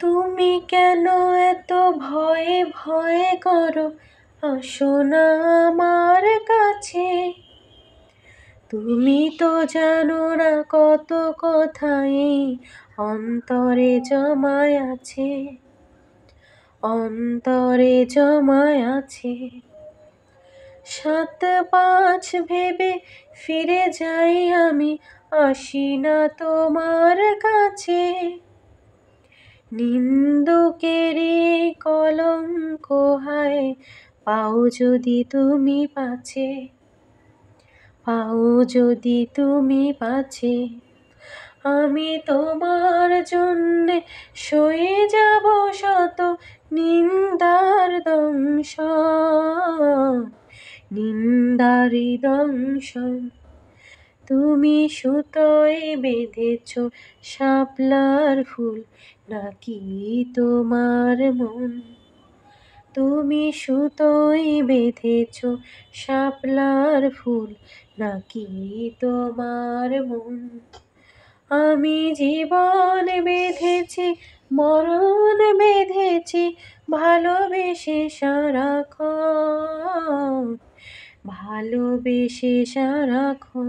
তুমি কেন এত ভয়ে ভয়ে করো, আসো না আমার কাছে। তুমি তো জানো না কত কথাই অন্তরে জমায় আছে, অন্তরে জমায় আছে। ৭-৫ ভেবে ফিরে যাই আমি, আসি না তোমার কাছে। নিন্দুকেরই কলঙ্ক হায়, পাও যদি তুমি পাছে, পাও যদি তুমি পাছে। আমি তোমার জন্যে সয়ে যাব শত নিন্দার দংশন, নিন্দারি দংশন। তুমি সুতোয় বেঁধেছ শাপলার ফুল, নাকি তোমার মন? তুমি সুতোয় বেঁধেছ শাপলার ফুল, নাকি তোমার মন? আমি জীবন বেঁধেছি, মরণ বেঁধেছি, ভালোবেসে সারাক্ষণ, ভালোবেসে সারাক্ষণ।